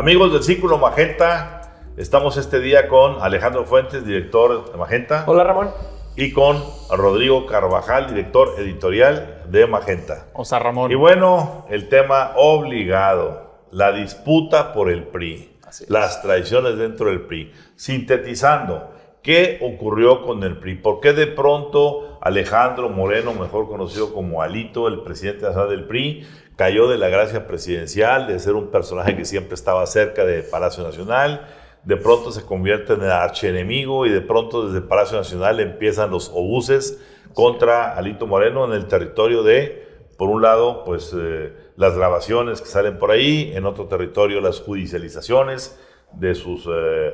Amigos del Círculo Magenta, estamos este día con Alejandro Fuentes, director de Magenta. Hola, Ramón. Y con Rodrigo Carvajal, director editorial de Magenta. O sea, Ramón. Y bueno, el tema obligado, la disputa por el PRI, las traiciones dentro del PRI. Sintetizando, ¿qué ocurrió con el PRI? ¿Por qué de pronto Alejandro Moreno, mejor conocido como Alito, el presidente nacional del PRI, cayó de la gracia presidencial, de ser un personaje que siempre estaba cerca de Palacio Nacional? De pronto se convierte en el archienemigo y de pronto desde Palacio Nacional empiezan los obuses contra Alito Moreno en el territorio de, por un lado, pues las grabaciones que salen por ahí, en otro territorio las judicializaciones de sus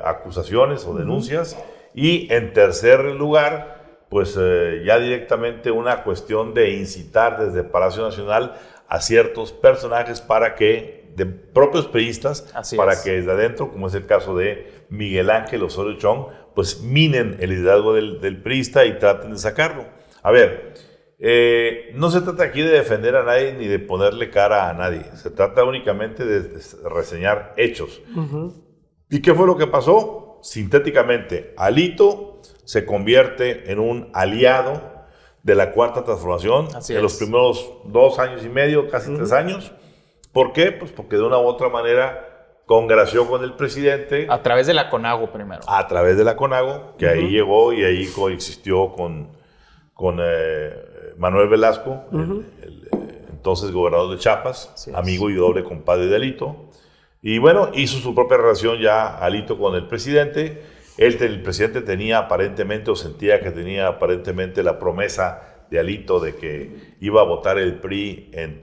acusaciones o denuncias, y en tercer lugar, pues ya directamente una cuestión de incitar desde Palacio Nacional a ciertos personajes para que de propios priistas, para que desde adentro, como es el caso de Miguel Ángel Osorio Chong, pues minen el liderazgo del priista y traten de sacarlo. A ver, no se trata aquí de defender a nadie ni de ponerle cara a nadie, se trata únicamente de reseñar hechos. ¿Y qué fue lo que pasó? Sintéticamente, Alito se convierte en un aliado de la Cuarta Transformación en los primeros 2 años y medio, casi 3 años. ¿Por qué? Pues porque de una u otra manera congració con el presidente. A través de la CONAGO primero. A través de la CONAGO, que ahí llegó y ahí coexistió con Manuel Velasco, el entonces gobernador de Chiapas, amigo y doble compadre de Alito. Y bueno, hizo su propia relación ya Alito con el presidente. El presidente tenía aparentemente, o sentía que tenía aparentemente la promesa de Alito de que iba a votar el PRI en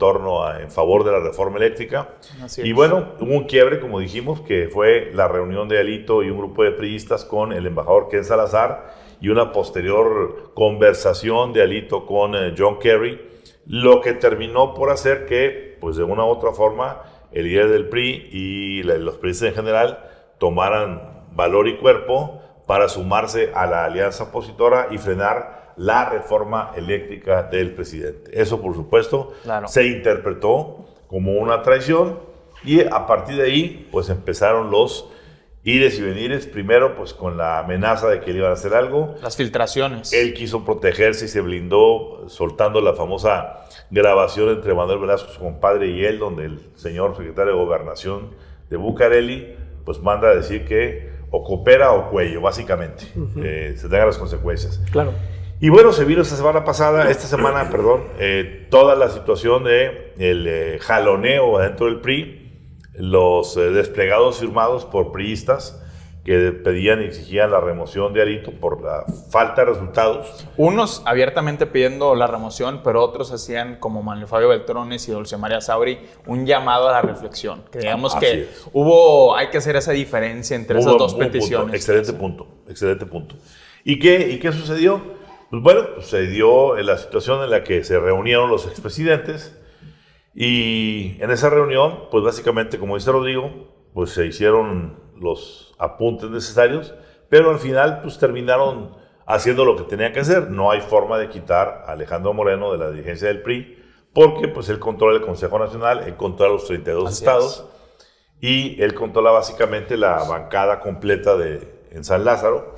favor de la reforma eléctrica. Y bueno, hubo un quiebre, como dijimos, que fue la reunión de Alito y un grupo de priistas con el embajador Ken Salazar y una posterior conversación de Alito con John Kerry, lo que terminó por hacer que, pues de una u otra forma, el líder del PRI y los priistas en general tomaran valor y cuerpo para sumarse a la alianza opositora y frenar la reforma eléctrica del presidente. Eso, por supuesto, se interpretó como una traición y a partir de ahí, pues empezaron los ires y venires. Primero, pues con la amenaza de que le iban a hacer algo. Las filtraciones. Él quiso protegerse y se blindó soltando la famosa grabación entre Manuel Velasco, su compadre, y él, donde el señor secretario de Gobernación de Bucareli, pues manda a decir que o coopera o cuello, básicamente. Se tengan las consecuencias. Claro. Y bueno, se vino esta semana, toda la situación de el jaloneo adentro del PRI, los desplegados firmados por priistas que pedían y exigían la remoción de Alito por la falta de resultados. Unos abiertamente pidiendo la remoción, pero otros hacían, como Manuel Fabio Beltrones y Dulce María Sauri, un llamado a la reflexión. Que digamos que hay que hacer esa diferencia entre esas dos peticiones. Excelente punto. ¿Y qué sucedió? Pues bueno, se dio la situación en la que se reunieron los expresidentes y en esa reunión, pues básicamente, como dice Rodrigo, pues se hicieron los apuntes necesarios, pero al final pues terminaron haciendo lo que tenían que hacer. No hay forma de quitar a Alejandro Moreno de la dirigencia del PRI, porque pues él controla el Consejo Nacional, él controla los 32 estados y él controla básicamente la bancada completa en San Lázaro.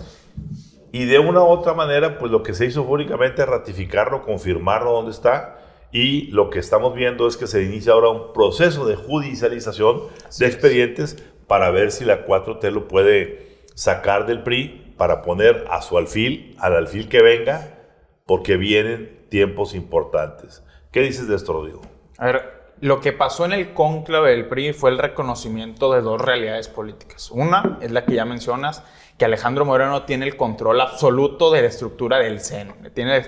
Y de una u otra manera, pues lo que se hizo fue únicamente ratificarlo, confirmarlo donde está. Y lo que estamos viendo es que se inicia ahora un proceso de judicialización de expedientes para ver si la 4T lo puede sacar del PRI para poner a su alfil, al alfil que venga, porque vienen tiempos importantes. ¿Qué dices de esto, Rodrigo? A ver, lo que pasó en el cónclave del PRI fue el reconocimiento de dos realidades políticas. Una es la que ya mencionas, que Alejandro Moreno tiene el control absoluto de la estructura del CEN. Tiene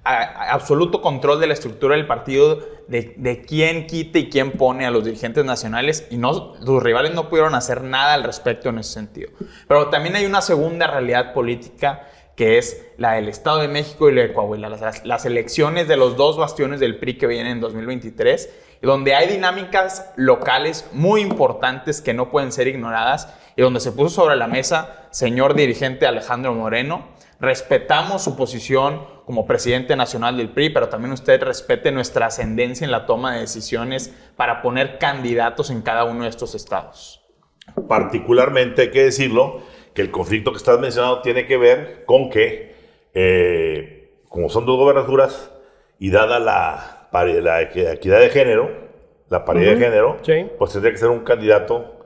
absoluto control de la estructura del partido, de quién quita y quién pone a los dirigentes nacionales, y sus rivales no pudieron hacer nada al respecto en ese sentido. Pero también hay una segunda realidad política, que es la del Estado de México y la de Coahuila, las elecciones de los dos bastiones del PRI que vienen en 2023, donde hay dinámicas locales muy importantes que no pueden ser ignoradas, y donde se puso sobre la mesa, señor dirigente Alejandro Moreno, respetamos su posición como presidente nacional del PRI, pero también usted respete nuestra ascendencia en la toma de decisiones para poner candidatos en cada uno de estos estados. Particularmente, hay que decirlo, que el conflicto que estás mencionando tiene que ver con que, como son 2 gobernaturas, y dada la equidad de género, la paridad de género, Sí. pues tendría que ser un candidato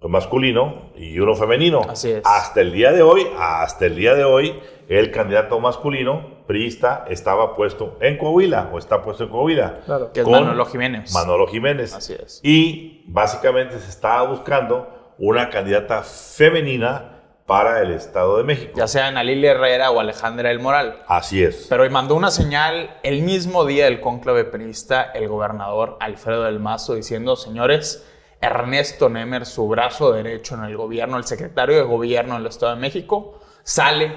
masculino y uno femenino. Así es. Hasta el día de hoy, el candidato masculino priista estaba puesto en Coahuila, o está puesto en Coahuila. Claro. Que es con Manolo Jiménez. Manolo Jiménez. Así es. Y básicamente se estaba buscando una candidata femenina para el Estado de México. Ya sea Ana Lilia Herrera o Alejandra del Moral. Así es. Pero hoy mandó una señal el mismo día del cónclave priista, el gobernador Alfredo del Mazo, diciendo: señores, Ernesto Nemer, su brazo derecho en el gobierno, el secretario de gobierno del Estado de México, sale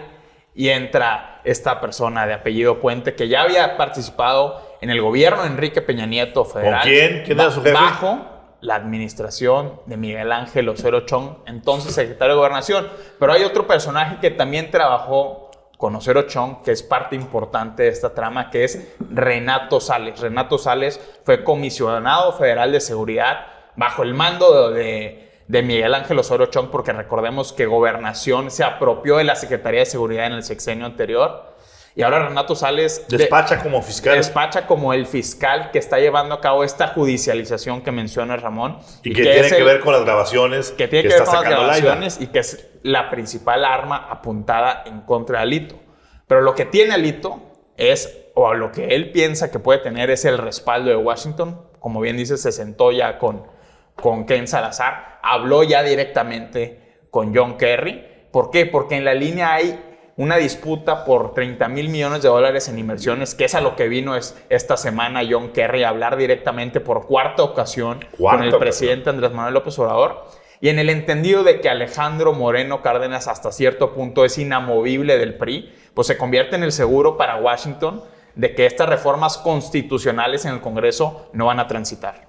y entra esta persona de apellido Puente, que ya había participado en el gobierno de Enrique Peña Nieto federal. ¿Con quién? ¿Quién era su jefe? Bajo la administración de Miguel Ángel Osorio Chong, entonces secretario de Gobernación. Pero hay otro personaje que también trabajó con Osorio Chong, que es parte importante de esta trama, que es Renato Sales. Renato Sales fue comisionado federal de seguridad bajo el mando de Miguel Ángel Osorio Chong, porque recordemos que Gobernación se apropió de la Secretaría de Seguridad en el sexenio anterior. Y ahora Renato Sales despacha como fiscal. Despacha como el fiscal que está llevando a cabo esta judicialización que menciona Ramón. Y que tiene que ver con las grabaciones que tiene que ver con las grabaciones y que es la principal arma apuntada en contra de Alito. Pero lo que tiene Alito es, o lo que él piensa que puede tener, es el respaldo de Washington. Como bien dice, se sentó ya con Ken Salazar, habló ya directamente con John Kerry. ¿Por qué? Porque en la línea hay una disputa por $30 mil millones en inversiones, que es a lo que vino esta semana John Kerry a hablar directamente por cuarta ocasión con el presidente Andrés Manuel López Obrador. Y en el entendido de que Alejandro Moreno Cárdenas hasta cierto punto es inamovible del PRI, pues se convierte en el seguro para Washington de que estas reformas constitucionales en el Congreso no van a transitar.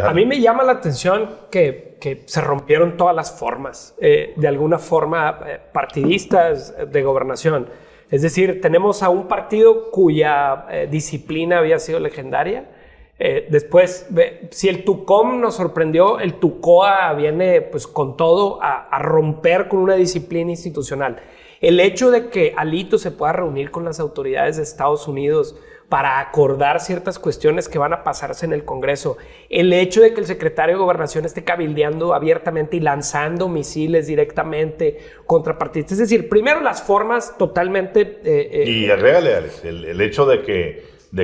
A mí me llama la atención que se rompieron todas las formas, de alguna forma partidistas de gobernación. Es decir, tenemos a un partido cuya disciplina había sido legendaria. Después, si el TUCOM nos sorprendió, el TUCOA viene pues con todo a romper con una disciplina institucional. El hecho de que Alito se pueda reunir con las autoridades de Estados Unidos para acordar ciertas cuestiones que van a pasarse en el Congreso, el hecho de que el secretario de Gobernación esté cabildeando abiertamente y lanzando misiles directamente contra partidistas. Es decir, primero las formas totalmente... y agrégale, Alex, el hecho de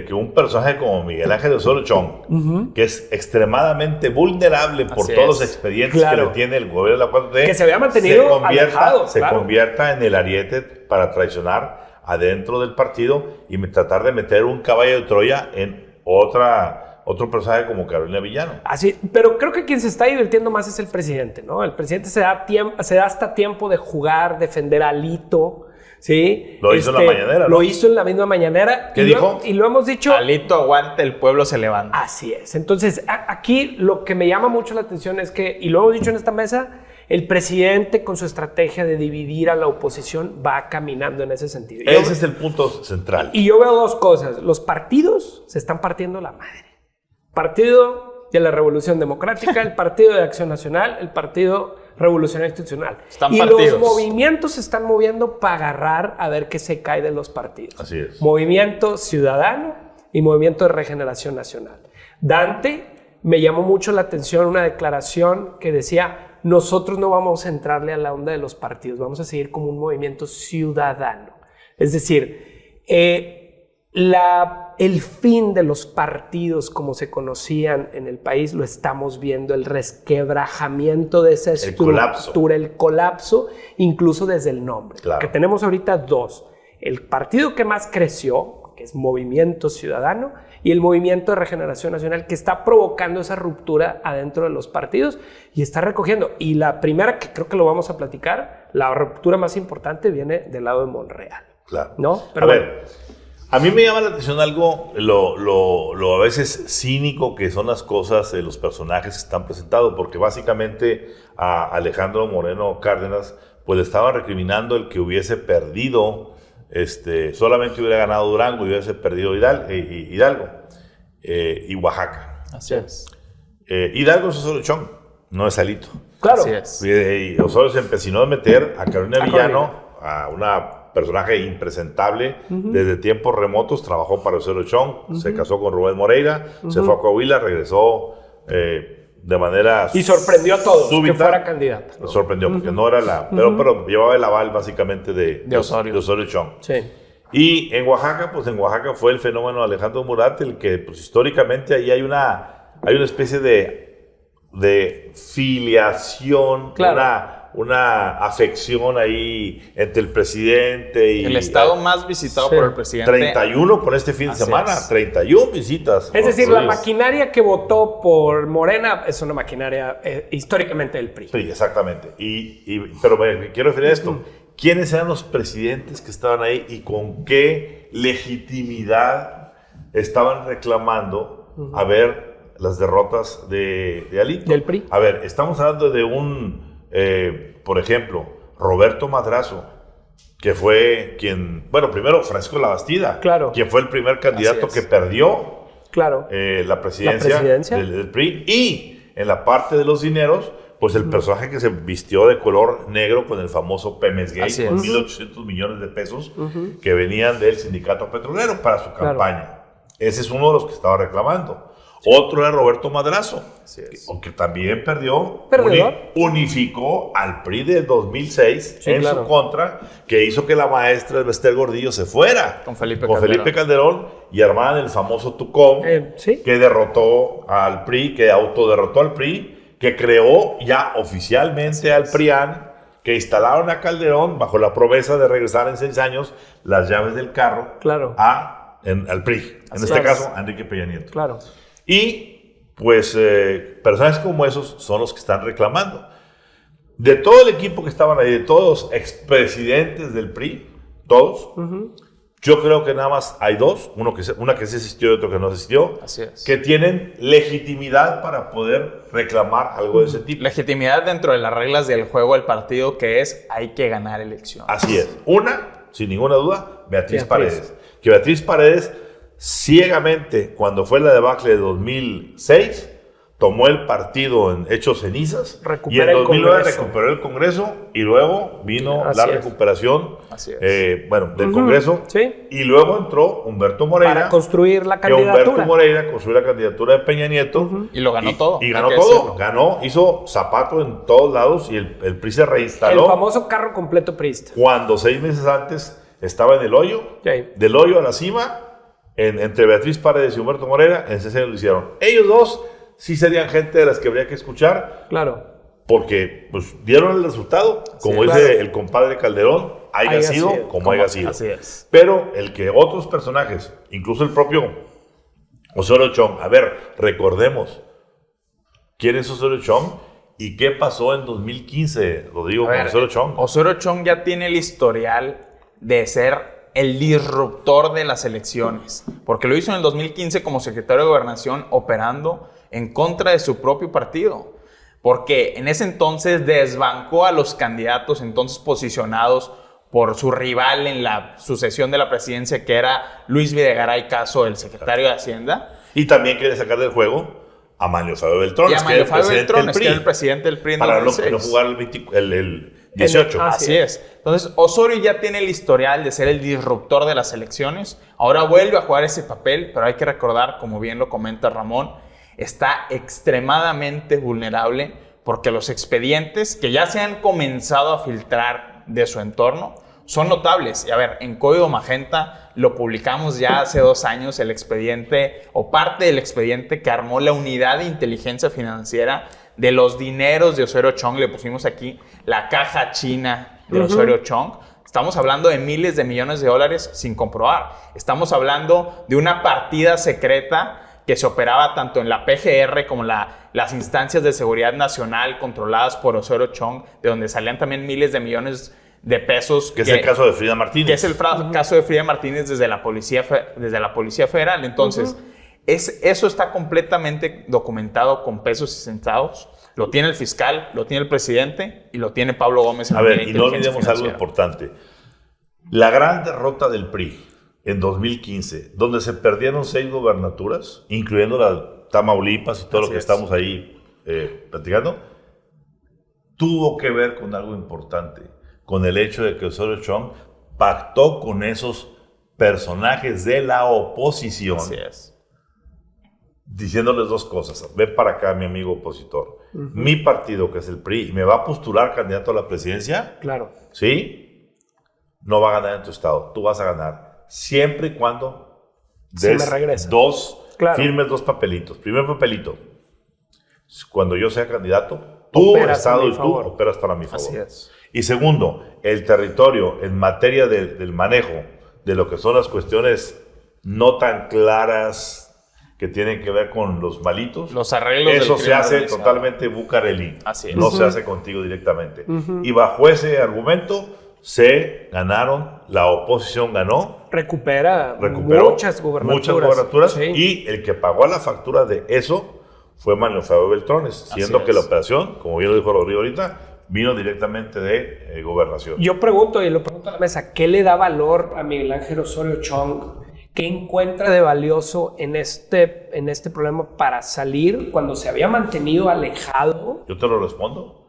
que un personaje como Miguel Ángel Osorio Chong, que es extremadamente vulnerable por todos los expedientes que le tiene el gobierno de la 4T, que se había mantenido alejado, se convierta en el ariete para traicionar adentro del partido y tratar de meter un caballo de Troya en otro personaje como Carolina Villano. Así, pero creo que quien se está divirtiendo más es el presidente, ¿no? El presidente se da hasta tiempo de jugar, defender a Alito, ¿sí? Lo hizo en la mañanera, ¿no? Lo hizo en la misma mañanera. ¿Qué dijo? Y lo hemos dicho. Alito aguanta, el pueblo se levanta. Así es. Entonces, aquí lo que me llama mucho la atención es que, y lo hemos dicho en esta mesa, el presidente con su estrategia de dividir a la oposición va caminando en ese sentido. Ese es el punto central. Y yo veo dos cosas. Los partidos se están partiendo la madre. Partido de la Revolución Democrática, el Partido de Acción Nacional, el Partido Revolucionario Institucional. Están los partidos. movimientos se están moviendo para agarrar a ver qué se cae de los partidos. Así es. Movimiento Ciudadano y Movimiento de Regeneración Nacional. Dante, me llamó mucho la atención una declaración que decía: nosotros no vamos a entrarle a la onda de los partidos, vamos a seguir como un movimiento ciudadano. Es decir, el fin de los partidos como se conocían en el país lo estamos viendo, el resquebrajamiento de esa estructura, el colapso, incluso desde el nombre. Claro. Que tenemos ahorita dos: el partido que más creció, que es Movimiento Ciudadano, y el Movimiento de Regeneración Nacional, que está provocando esa ruptura adentro de los partidos y está recogiendo. Y la primera, que creo que lo vamos a platicar, la ruptura más importante viene del lado de Monreal. Claro. ¿No? Pero a ver, a mí me llama la atención algo, lo a veces cínico que son las cosas de los personajes que están presentados, porque básicamente a Alejandro Moreno Cárdenas pues le estaba recriminando el que hubiese perdido, solamente hubiera ganado Durango y hubiese perdido Hidalgo y Oaxaca. Así es. Hidalgo es Osorio Chong, no es Alito. Claro. Así es. Y Osorio se empecinó en meter a Carolina Villano, a una personaje impresentable desde tiempos remotos. Trabajó para Osorio Chong, se casó con Rubén Moreira, se fue a Coahuila, regresó de manera Y sorprendió a todos súbita. que fuera candidato, ¿no? Sorprendió porque no era la... Pero llevaba el aval básicamente de Osorio Chong. Sí. Y en Oaxaca, pues en Oaxaca fue el fenómeno Alejandro Murat, el que pues históricamente ahí hay una especie de filiación, Claro. una afección ahí entre el presidente y... El estado más visitado Sí. por el presidente. 31 con este fin de Así semana, es. 31 visitas. Es decir, la Entonces, maquinaria que votó por Morena es una maquinaria históricamente del PRI. Sí, exactamente. Pero me quiero referir a esto. ¿Quiénes eran los presidentes que estaban ahí y con qué legitimidad estaban reclamando a ver las derrotas de Alito? Del PRI. A ver, estamos hablando de por ejemplo, Roberto Madrazo, que fue quien, bueno, primero Francisco Labastida, Claro. quien fue el primer candidato Así que es. perdió Claro. la presidencia, del PRI, y en la parte de los dineros, pues el personaje que se vistió de color negro con el famoso Pemex Gate, Así con es. 1.800 millones de pesos que venían del sindicato petrolero para su campaña. Ese es uno de los que estaba reclamando. Otro era Roberto Madrazo, Así es. que también perdió, Perdedor. unificó al PRI del 2006 Sí, en claro. su contra, que hizo que la maestra Bester Gordillo se fuera Con Felipe Calderón y armaban el famoso Tucón, Sí. que derrotó al PRI, que autoderrotó al PRI, que creó ya oficialmente al PRIAN, que instalaron a Calderón bajo la promesa de regresar en 6 años las llaves del carro Claro. al PRI, en este es. caso a Enrique Peña Nieto. Claro. Y pues personajes como esos son los que están reclamando. De todo el equipo que estaban ahí, de todos los expresidentes del PRI, todos, yo creo que nada más hay dos, una que sí asistió y otro que no asistió, Así es. que tienen legitimidad para poder reclamar algo de ese tipo. Legitimidad dentro de las reglas del juego del partido, que es hay que ganar elecciones. Así es. Una, sin ninguna duda, Beatriz Beatriz. Paredes. Que Beatriz Paredes, ciegamente, cuando fue la debacle de 2006, tomó el partido en hechos cenizas. Recupera y en el 2009 Congreso. recuperó el Congreso y luego vino Así la es. recuperación Así es. del Congreso. Sí. Y luego entró Humberto Moreira. Para construir la que Humberto candidatura. Moreira construyó la candidatura de Peña Nieto. Y lo ganó todo. Y ganó hay que todo. decirlo. Ganó, hizo zapato en todos lados y el PRI se El reinstaló. famoso carro completo priista. Cuando 6 meses antes estaba en el hoyo, Sí. del hoyo a la cima, entre Beatriz Paredes y Humberto Moreira, en 6 años lo hicieron. Ellos dos sí serían gente de las que habría que escuchar, Claro. porque pues dieron el resultado, como es. dice Claro. el compadre Calderón, haya sido como haya sido. Así es. Pero el que otros personajes, incluso el propio Osorio Chong, a ver, recordemos, ¿quién es Osorio Chong? ¿Y qué pasó en 2015, Rodrigo, A con ver, Osorio Chong? Osorio Chong ya tiene el historial de ser el disruptor de las elecciones, porque lo hizo en el 2015 como secretario de Gobernación operando en contra de su propio partido, porque en ese entonces desbancó a los candidatos entonces posicionados por su rival en la sucesión de la presidencia, que era Luis Videgaray Caso, el secretario de Hacienda. Y también quiere sacar del juego a Manlio Fabio Beltrones, Y a Manlio Fabio Beltrones, PRI, que era el presidente del PRI en para no 2006. jugar el 18. Así es. Entonces, Osorio ya tiene el historial de ser el disruptor de las elecciones. Ahora vuelve a jugar ese papel, pero hay que recordar, como bien lo comenta Ramón, está extremadamente vulnerable porque los expedientes que ya se han comenzado a filtrar de su entorno son notables. Y a ver, en Código Magenta lo publicamos ya hace 2 años, el expediente o parte del expediente que armó la unidad de inteligencia financiera de los dineros de Osorio Chong. Le pusimos aquí la caja china de Osorio Chong. Estamos hablando de miles de millones de dólares sin comprobar. Estamos hablando de una partida secreta que se operaba tanto en la PGR como las instancias de seguridad nacional controladas por Osorio Chong, de donde salían también miles de millones de pesos. Que es el caso de Frida Martínez. Que es el caso de Frida Martínez desde la Policía Federal. Entonces, eso está completamente documentado con pesos y centavos. Lo tiene el fiscal, lo tiene el presidente y lo tiene Pablo Gómez. A ver, y no olvidemos algo importante. La gran derrota del PRI en 2015, donde se perdieron 6 gobernaturas, incluyendo la Tamaulipas y todo Así lo que es. estamos ahí platicando, tuvo que ver con algo importante, con el hecho de que Osorio Chong pactó con esos personajes de la oposición. Así es. Diciéndoles dos cosas. Ven para acá, mi amigo opositor. Mi partido, que es el PRI, ¿me va a postular candidato a la presidencia? Claro. ¿Sí? No va a ganar en tu estado. Tú vas a ganar. Siempre y cuando des firmes dos papelitos. Primer papelito. Cuando yo sea candidato, tu estado y tú operas para mi favor. Así es. Y segundo, el territorio en materia del manejo de lo que son las cuestiones no tan claras que tienen que ver con los malitos. Los arreglos eso del se hace organizado. Totalmente Bucareli. Así es. No se hace contigo directamente. Y bajo ese argumento se ganaron, la oposición ganó. Recuperó muchas gubernaturas. Muchas gubernaturas. Sí. Y el que pagó la factura de eso fue Manuel Fabio Beltrones, siendo que la operación, como bien lo dijo Rodrigo ahorita, vino directamente de gobernación. Yo pregunto, y lo pregunto a la mesa, ¿qué le da valor a Miguel Ángel Osorio Chong? ¿Qué encuentra de valioso en este problema para salir cuando se había mantenido alejado? Yo te lo respondo.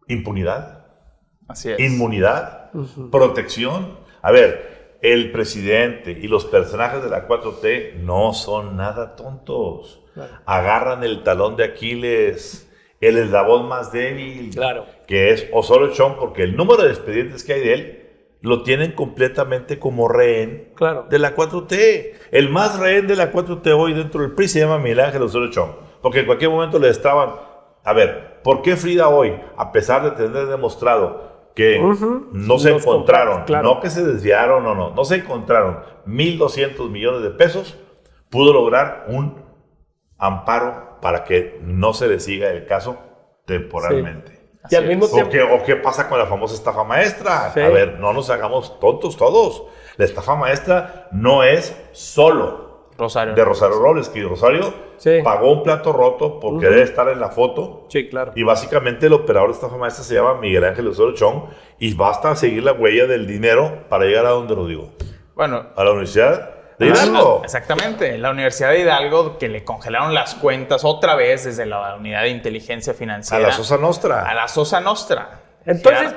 Impunidad. Así es. Inmunidad. Protección. A ver, el presidente y los personajes de la 4T no son nada tontos. Claro. Agarran el talón de Aquiles, el eslabón más débil, que es Osorio Chong, porque el número de expedientes que hay de él lo tienen completamente como rehén de la 4T. El más rehén de la 4T hoy dentro del PRI se llama Miguel Ángel Osorio Chong, porque en cualquier momento le estaban... A ver, ¿por qué Frida hoy, a pesar de tener demostrado que no se encontraron, no que se desviaron, no se encontraron 1.200 millones de pesos, pudo lograr un amparo para que no se le siga el caso temporalmente? Sí. Y al mismo tiempo... ¿O qué pasa con la famosa estafa maestra? Sí. A ver, no nos hagamos tontos todos. La estafa maestra no es solo de Rosario Robles, que Rosario pagó un plato roto por querer estar en la foto. Sí, claro. Y básicamente el operador de estafa maestra se llama Miguel Ángel Osorio Chong, y basta seguir la huella del dinero para llegar a donde lo digo. Bueno, a la Universidad de Hidalgo. Exactamente, la Universidad de Hidalgo, que le congelaron las cuentas otra vez desde la Unidad de Inteligencia Financiera. A la Sosa Nostra. A la Sosa Nostra. Entonces,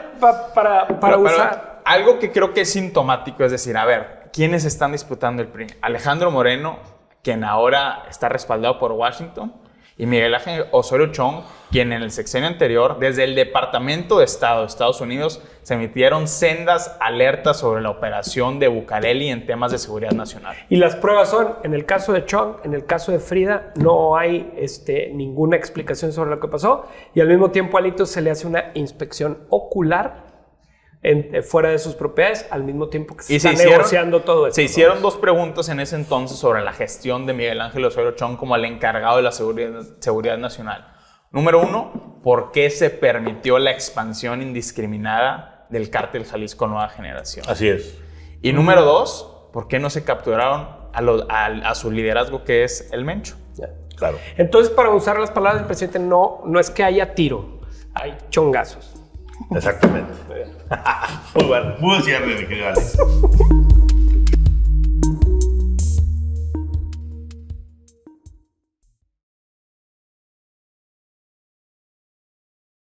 para usar... Algo que creo que es sintomático, es decir, a ver, ¿quiénes están disputando el PRI? Alejandro Moreno, quien ahora está respaldado por Washington, y Miguel Ángel Osorio Chong, quien en el sexenio anterior, desde el Departamento de Estado de Estados Unidos, se emitieron sendas alertas sobre la operación de Bucareli en temas de seguridad nacional. Y las pruebas son, en el caso de Chong, en el caso de Frida, no hay ninguna explicación sobre lo que pasó, y al mismo tiempo a Alito se le hace una inspección ocular fuera de sus propiedades, al mismo tiempo que se está negociando todo esto. Se hicieron dos preguntas en ese entonces sobre la gestión de Miguel Ángel Osorio Chong como el encargado de la seguridad nacional. Número uno, ¿por qué se permitió la expansión indiscriminada del cártel Jalisco Nueva Generación? Así es. Y número dos, ¿por qué no se capturaron a su liderazgo, que es el Mencho? Claro. Entonces, para usar las palabras del presidente, no es que haya tiro, hay chongazos. Exactamente. Muy bueno. Muy cierre, mi querido Alex.